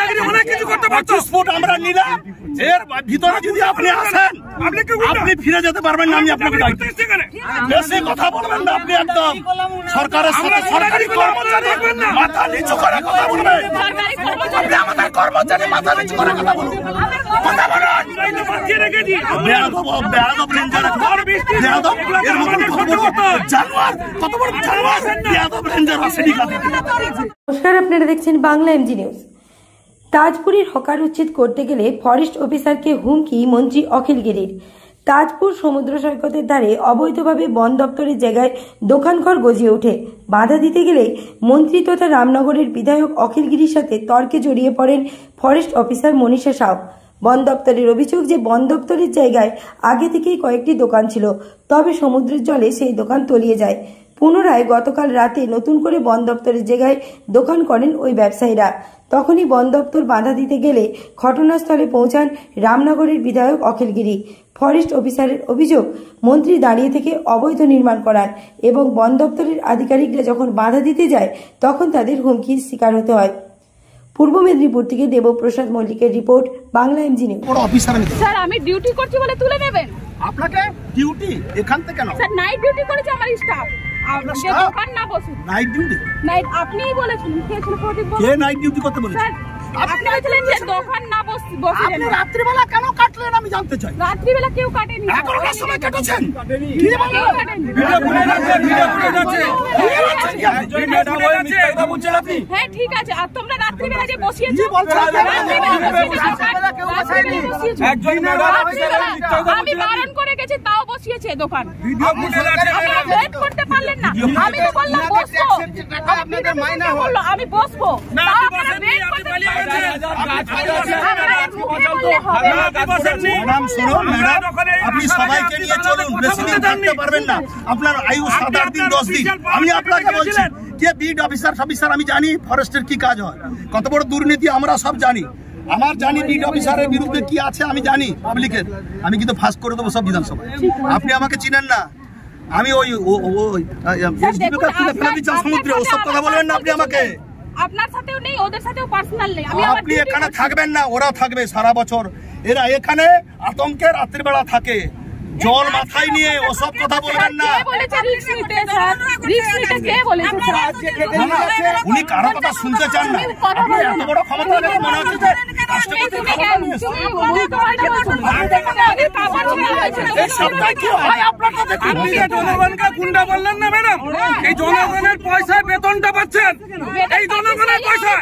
গুন্ডাগিরি অনেক কিছু করতে পারতো। 25 ফুট আমরা নিলাম, এর ভিতরে যদি আপনি আসেন আপনি ফিরে যেতে পারবেন না। আমি আপনাকে ডাকছি, বেশি কথা বলবেন না আপনি। একদম সরকারের সাথে সরকারি কর্মচারী মাথা নিচু করে কথা বলবেন। আপনি আমাদের কর্মচারী মাথা নিচু করে কথা বলুন, কথা বলুন। বেয়াদব রেঞ্জার, বেয়াদব এর মতন কত বড় জানোয়ার, কত বড় জানোয়ার বেয়াদব রেঞ্জার আছে। নমস্কার, আপনারা দেখছেন বাংলা এমজি নিউজ। তাজপুরের হকার উচ্ছেদ করতে গেলে ফরেস্ট অফিসারকে হুমকি মন্ত্রী অখিল গিরির। তাজপুর সমুদ্র সৈকতের ধারে অবৈধভাবে বন দপ্তরের জায়গায় দোকানঘর গজিয়ে ওঠে। বাধা দিতে গেলে মন্ত্রী তথা রামনগরের বিধায়ক অখিল গিরির সাথে তর্কে জড়িয়ে পড়েন ফরেস্ট অফিসার মনীষা সাউ। বন দপ্তরের অভিযোগ যে বন দপ্তরের জায়গায় আগে থেকেই কয়েকটি দোকান ছিল, তবে সমুদ্রের জলে সেই দোকান তলিয়ে যায়। পুনরায় গতকাল রাতে নতুন করে বন দপ্তরের জায়গায় দোকান করেন ওই ব্যবসায়ীরা। তখনই বন দপ্তর বাধা দিতে গেলে ঘটনাস্থলে পৌঁছান রামনগরের বিধায়ক অখিল গিরি। ফরেস্ট অফিসারের অভিযোগ, মন্ত্রী দাঁড়িয়ে থেকে অবৈধ নির্মাণ করান এবং বন দপ্তরের আধিকারিকরা যখন বাধা দিতে যায় তখন তাদের হুমকির শিকার হতে হয়। পূর্ব মেদিনীপুর থেকে দেবপ্রসাদ মল্লিকের report, Bangla MG news. Sir, আমি ডিউটি করছি বলে তুলে নেবেন? আপনাকে ডিউটি এখান থেকে কেন? স্যার, নাইট ডিউটি করেছে আমার স্টাফ। দোকান না বসুন। Night duty? নাইট আপনিই বলেছেন। কে ছিল প্রদীপ? কে নাইট ডিউটি করতে বলেছে? স্যার, আপনি বলেছিলেন যে দোকান না বসুন। আপনি রাত্রিবেলা কেন কাটলেন আমি জানতে চাই। রাত্রিবেলা কেউ কাটেনি। 11টার সময় কেটেছেন? কি বলেন? ভিডিও করে যাচ্ছে, ভিডিও করে যাচ্ছে। এই ম্যাডাম ওই মিথ্যা বলছেন আপনি। হ্যাঁ, ঠিক আছে। আর তোমরা রাত্রিবেলা যে বসিয়েছো? কি বলছেন? একজন ম্যাডাম অফিসার মিথ্যা কথা আমি বারণ করে গেছি, তাও বসিয়েছে দোকান। ভিডিও করে যাচ্ছে। আপনারা ওয়েট করতে পারলেন না? আমি তো বললাম বসবো। আপনাদের মাইনা বললো আমি বসবো। না, তাও আপনি আপনারা বসেননি, wait আপনি করতে পালিয়ে পারলেন গেছেন। না। ম্যাডাম শুনুন, ম্যাডাম আপনি সবাইকে নিয়ে চলুন, বেশি দিন থাকতে পারবেন না। আপনার আয়ু 7-8 দিন 10 দিন। আমি আপনাকে বলছি যে বিড অফিসার আমি জানি ফরেস্টের কি কাজ হয়, কত বড় দুর্নীতি আমরা সব জানি। আমার জানি বিড অফিসারের বিরুদ্ধে কি আছে আমি জানি পাবলিকের। আমি কিন্তু ফাঁস করে দেবো সব বিধানসভায়। আপনি আমাকে চিনেন না। আমি ওই ফেলে দিচ্ছি সমুদ্রে, ওসব কথা বলবেন না আপনি আমাকে। আপনার সাথেও নেই, ওদের সাথেও পার্সোনাল নেই। আপনি এখানে থাকবেন না, ওরা থাকবে সারা বছর। এরা এখানে আতঙ্কে রাত্রিবেলা থাকে, জল মাথায় নিয়ে ওসব কথা বলবেন না। উনি কারো কথা শুনতে চান না। আপনি এত বড় ক্ষমতা দেখে মনে হচ্ছে যে রাষ্ট্রপতির ক্ষমতা নিয়েছে। এই সবটাই কি হয় আপনাকে দেখুন। আপনি যে জনগণকে গুন্ডা বললেন না ম্যাডাম, এই জনগণের পয়সায় বেতনটা পাচ্ছেন, এই জনগণের পয়সা।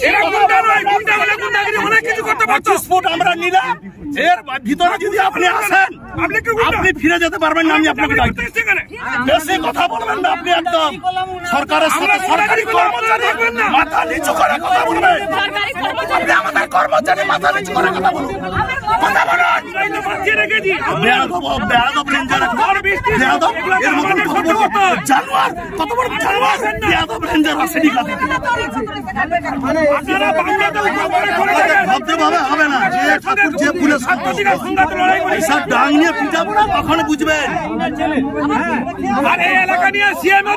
এরা গুন্ডা নয়, গুন্ডা হলে গুন্ডাগিরি অনেক কিছু করতে পারতো। 25 ফুট আমরা নিলাম, এর ভিতরে যদি আপনি আসেন আপনি ফিরে যেতে পারবেন না। আমি আপনাকে ডাকছি, বেশি কথা বলবেন না আপনি। একদম সরকারের সাথে সরকারি কর্মচারী মাথা নিচু করে কথা বলবেন। আপনি আমাদের কর্মচারী মাথা নিচু করে কথা বলুন, কথা বলুন। বেয়াদব রেঞ্জার, বেয়াদব এর মতন কত বড় জানোয়ার, কত বড় জানোয়ার বেয়াদব রেঞ্জার আছে। ভাবতে ভাবে হবে না যে ঠাকুর যে ফুলে সব ডাং নিয়ে পিটাবো না, তখন বুঝবেন। আর এই এলাকা নিয়ে সিএম